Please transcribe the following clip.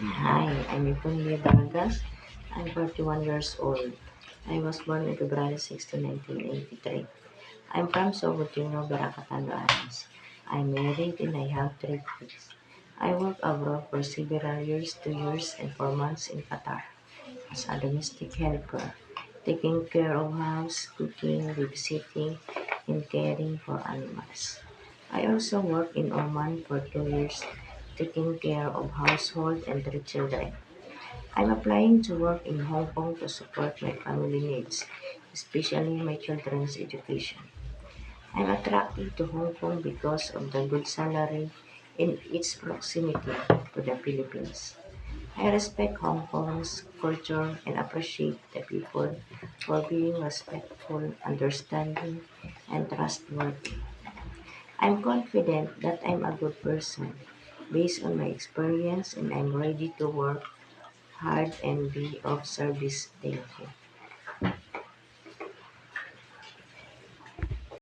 Hi, I'm Ipunia Vargas. I'm 41 years old. I was born on February 16, 1983. I'm from Sogotinho, Baracatan, Aras. I'm married and I have three kids. I worked abroad for several years, 2 years and 4 months in Qatar as a domestic helper, taking care of house, cooking, babysitting, and caring for animals. I also worked in Oman for 2 years, taking care of household and three children. I'm applying to work in Hong Kong to support my family needs, especially my children's education. I'm attracted to Hong Kong because of the good salary and its proximity to the Philippines. I respect Hong Kong's culture and appreciate the people for being respectful, understanding, and trustworthy. I'm confident that I'm a good person based on my experience and I'm ready to work hard and be of service. Thank you.